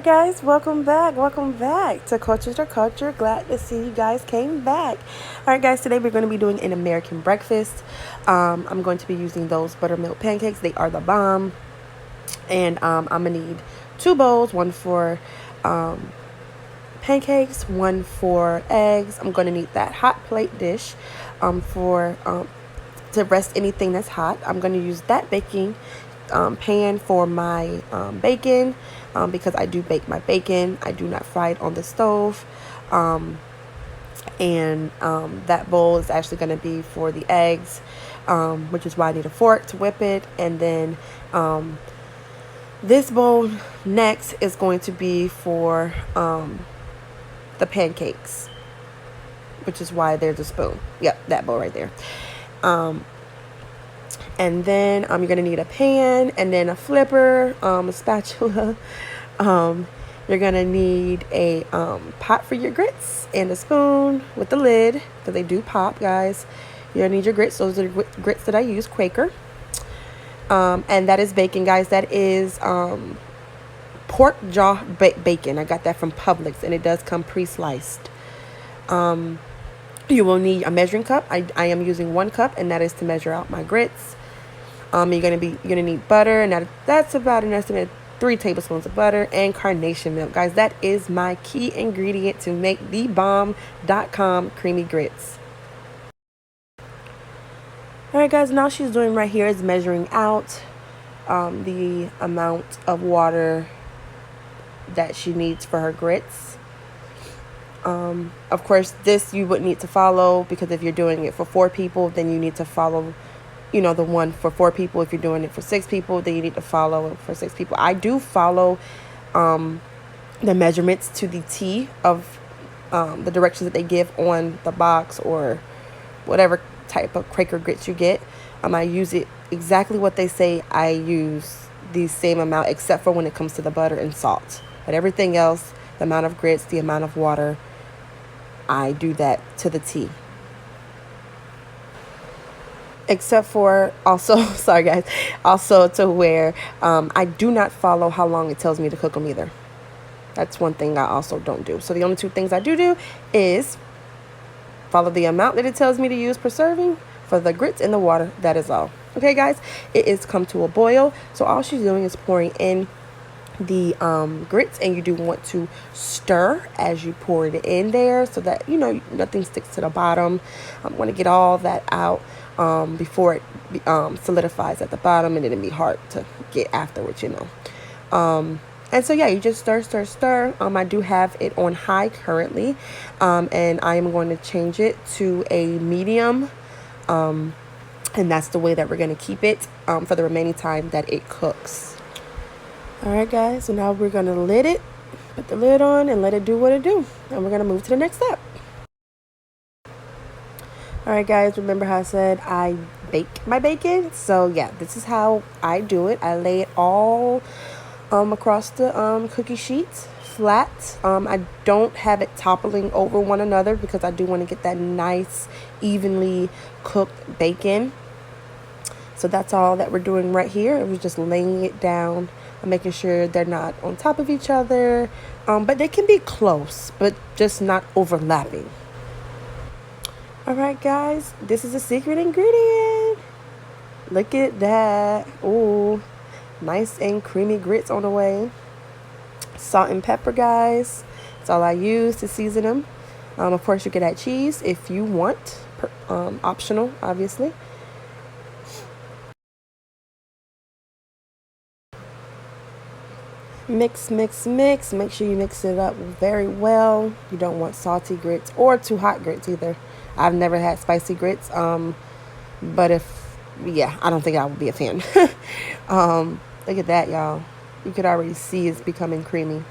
right, guys, welcome back to Culture to Culture. Glad to see you guys came back. All right, guys, today we're going to be doing an American breakfast. I'm going to be using those buttermilk pancakes. They are the bomb. And I'm going to need 2 bowls, one for pancakes, one for eggs. I'm going to need that hot plate dish for to rest anything that's hot. I'm going to use that baking pan for my bacon because I do bake my bacon. I do not fry it on the stove. And that bowl is actually going to be for the eggs, which is why I need a fork to whip it. And then this bowl next is going to be for the pancakes, which is why there's a spoon. Yep, that bowl right there. And then you're going to need a pan and then a flipper, a spatula. You're going to need a pot for your grits and a spoon with the lid because they do pop, guys. You're going to need your grits. Those are the grits that I use, Quaker. And that is bacon, guys. That is pork jaw bacon. I got that from Publix, and it does come pre-sliced. You will need a measuring cup. I am using 1 cup, and that is to measure out my grits. You're gonna need butter, and that's about an estimated 3 tablespoons of butter, and carnation milk, guys. That is my key ingredient to make the bomb.com creamy grits. All right, guys. Now she's doing right here is measuring out the amount of water that she needs for her grits. Of course, this you would need to follow because if you're doing it for 4 people, then you need to follow, the one for 4 people. If you're doing it for 6 people, then you need to follow for 6 people. I do follow the measurements to the T of the directions that they give on the box or whatever type of Quaker grits you get. I use it exactly what they say. I use the same amount except for when it comes to the butter and salt. But everything else, the amount of grits, the amount of water, I do that to the T. Except for also, sorry guys, also to where I do not follow how long it tells me to cook them either. That's one thing I also don't do. So the only 2 things I do is follow the amount that it tells me to use per serving for the grits and the water. That is all. Okay, guys, it is come to a boil. So all she's doing is pouring in the grits, and you do want to stir as you pour it in there so that nothing sticks to the bottom. I want to get all that out before it solidifies at the bottom, and then it'd be hard to get afterwards. And so yeah, you just stir. I do have it on high currently, and I am going to change it to a medium, and that's the way that we're going to keep it for the remaining time that it cooks. All right, guys, so now we're going to put the lid on and let it do what it do. And we're going to move to the next step. All right, guys, remember how I said I bake my bacon? So, yeah, this is how I do it. I lay it all across the cookie sheets flat. I don't have it toppling over one another because I do want to get that nice, evenly cooked bacon. So that's all that we're doing right here. It was just laying it down. I'm making sure they're not on top of each other, but they can be close, but just not overlapping. All right, guys, this is a secret ingredient. Look at that. Ooh, nice and creamy grits on the way. Salt and pepper, guys. That's all I use to season them. Of course, you can add cheese if you want, optional, obviously. Mix. Make sure you mix it up very well. You don't want salty grits or too hot grits either. I've never had spicy grits. But I don't think I would be a fan. Look at that, y'all. You could already see it's becoming creamy.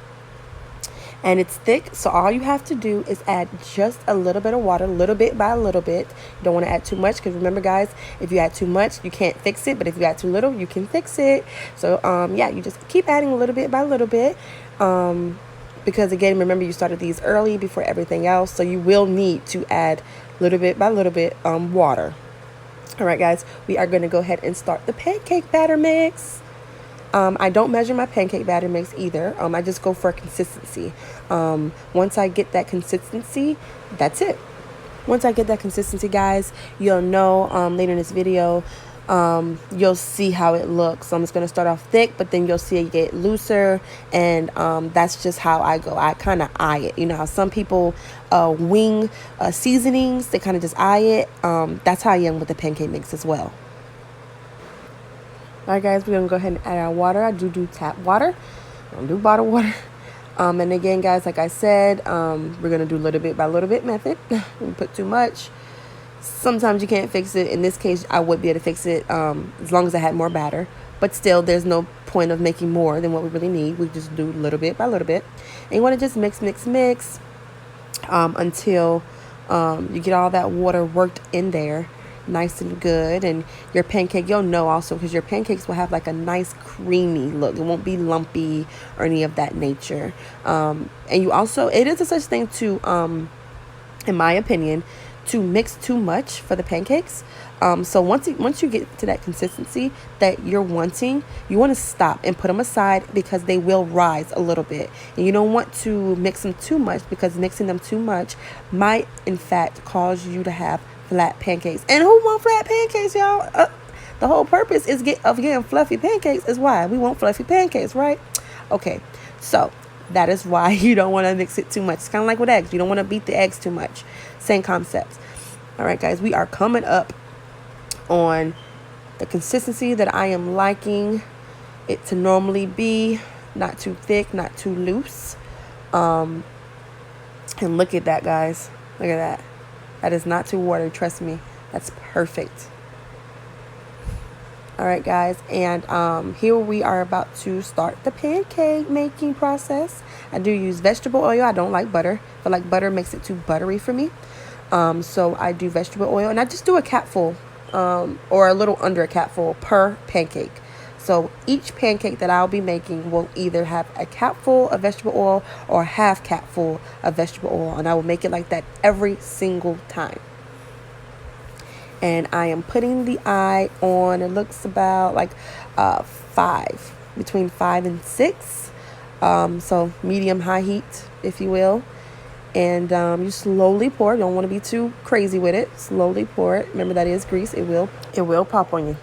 And it's thick, so all you have to do is add just a little bit of water, little bit by little bit. You don't want to add too much because remember, guys, if you add too much, you can't fix it. But if you add too little, you can fix it. So, you just keep adding a little bit by little bit. Because, again, remember, you started these early before everything else. So you will need to add little bit by little bit water. All right, guys, we are going to go ahead and start the pancake batter mix. I don't measure my pancake batter mix either. I just go for consistency. Once I get that consistency, that's it. Once I get that consistency, guys, you'll know later in this video, you'll see how it looks. So I'm just going to start off thick, but then you'll see it get looser. And that's just how I go. I kind of eye it. You know how some people wing seasonings, they kind of just eye it. That's how I am with the pancake mix as well. All right, guys, we're going to go ahead and add our water. I do tap water. I don't do bottled water. And again, guys, like I said, we're going to do little bit by little bit method. Don't put too much. Sometimes you can't fix it. In this case, I would be able to fix it as long as I had more batter. But still, there's no point of making more than what we really need. We just do little bit by little bit. And you want to just mix until you get all that water worked in there. Nice and good. And your pancake, you'll know also, because your pancakes will have like a nice creamy look. It won't be lumpy or any of that nature. And you also, it is a such thing to in my opinion, to mix too much for the pancakes. So once you get to that consistency that you're wanting, you want to stop and put them aside, because they will rise a little bit. And you don't want to mix them too much, because mixing them too much might in fact cause you to have flat pancakes. And who want flat pancakes, y'all? The whole purpose is of getting fluffy pancakes is why we want fluffy pancakes, right? Okay, so that is why you don't want to mix it too much. It's kind of like with eggs. You don't want to beat the eggs too much. Same concept. All right, guys, we are coming up on the consistency that I am liking it to normally be. Not too thick, not too loose. And look at that, guys. Look at that. That is not too watery, trust me. That's perfect. All right, guys, and here we are about to start the pancake making process. I do use vegetable oil. I don't like butter. I feel like butter makes it too buttery for me. So I do vegetable oil, and I just do a capful or a little under a capful per pancake. So each pancake that I'll be making will either have a capful of vegetable oil or a half capful of vegetable oil. And I will make it like that every single time. And I am putting the eye on, it looks about like 5, between 5 and 6. So medium high heat, if you will. And you slowly pour. You don't want to be too crazy with it. Slowly pour it. Remember, that is grease. It will pop on you.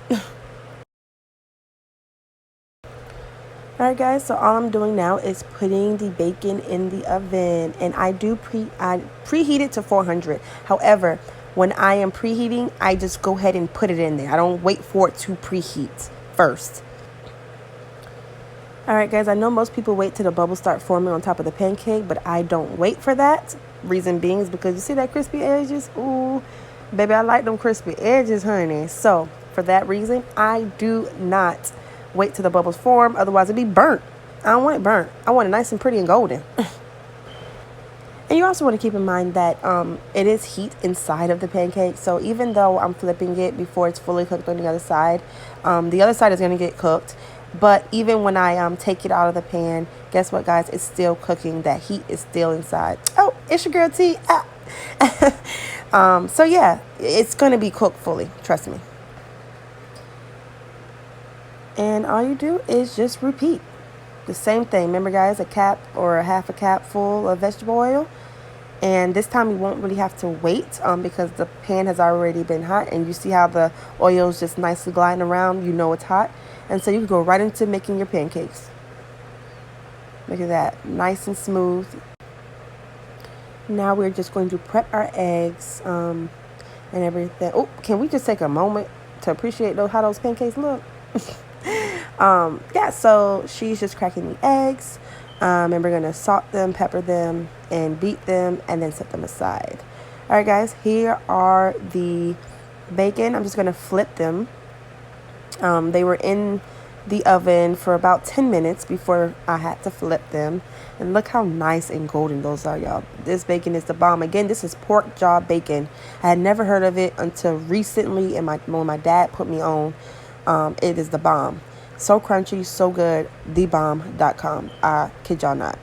All right, guys, so all I'm doing now is putting the bacon in the oven, and I preheat it to 400. However, when I am preheating, I just go ahead and put it in there. I don't wait for it to preheat first. All right, guys, I know most people wait till the bubbles start forming on top of the pancake, but I don't wait for that. Reason being is because you see that crispy edges? Ooh, baby, I like them crispy edges, honey. So for that reason, I do not wait till the bubbles form. Otherwise, it'd be burnt. I don't want it burnt. I want it nice and pretty and golden. And you also want to keep in mind that it is heat inside of the pancake. So even though I'm flipping it before it's fully cooked on the other side is going to get cooked. But even when I take it out of the pan, guess what, guys? It's still cooking. That heat is still inside. Oh, it's your girl T. So yeah, it's going to be cooked fully. Trust me. And all you do is just repeat the same thing. Remember, guys, a cap or a half a cap full of vegetable oil. And this time you won't really have to wait because the pan has already been hot. And you see how the oil is just nicely gliding around. You know it's hot. And so you can go right into making your pancakes. Look at that. Nice and smooth. Now we're just going to prep our eggs and everything. Oh, can we just take a moment to appreciate how those pancakes look? Yeah, so she's just cracking the eggs, and we're gonna salt them, pepper them, and beat them, and then set them aside. All right, guys, here are the bacon. I'm just gonna flip them. They were in the oven for about 10 minutes before I had to flip them, and look how nice and golden those are, y'all. This bacon is the bomb. Again, this is pork jaw bacon. I had never heard of it until recently, and when my dad put me on. It is the bomb. So crunchy, so good. Thebomb.com. I kid y'all not.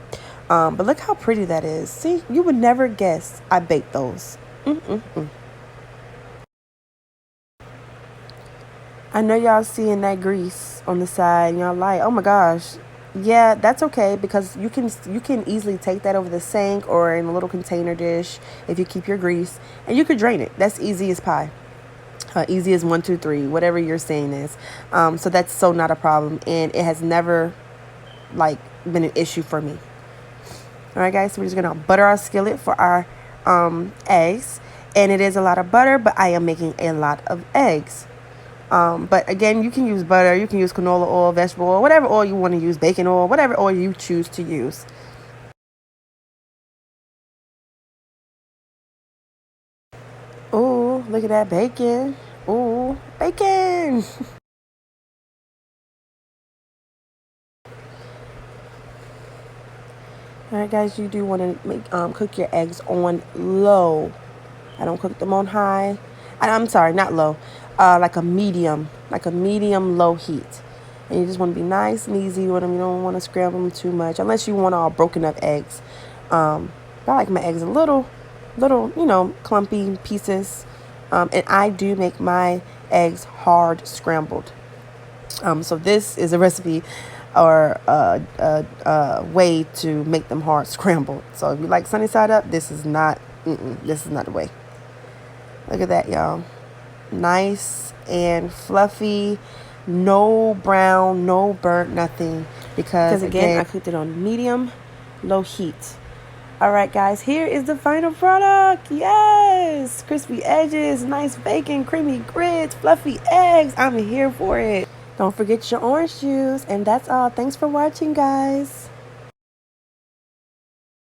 But look how pretty that is. See, you would never guess I baked those. All I know y'all seeing that grease on the side and y'all like, oh my gosh. Yeah, that's okay because you can easily take that over the sink or in a little container dish if you keep your grease and you could drain it. That's easy as pie. Easy as one, two, three, whatever you're saying is. So that's so not a problem, and it has never like been an issue for me. All right, guys. So we're just gonna butter our skillet for our eggs, and it is a lot of butter, but I am making a lot of eggs. But again, you can use butter, you can use canola oil, vegetable oil, whatever oil you want to use, bacon oil, whatever oil you choose to use. Ooh, look at that bacon. Ooh, bacon. All right, guys, you do want to cook your eggs on low. I don't cook them on high. I'm sorry, not low. Like a medium low heat. And you just want to be nice and easy with them. You don't want to scramble them too much, unless you want all broken up eggs. But I like my eggs a little, clumpy pieces. And I do make my eggs hard scrambled. So this is a recipe or a way to make them hard scrambled. So if you like sunny side up, this is not the way. Look at that, y'all. Nice and fluffy. No brown, no burnt, nothing. Because again, I cooked it on medium, low heat. All right, guys, here is the final product. Yes, crispy edges, nice bacon, creamy grits, fluffy eggs. I'm here for it. Don't forget your orange juice. And that's all. Thanks for watching, guys.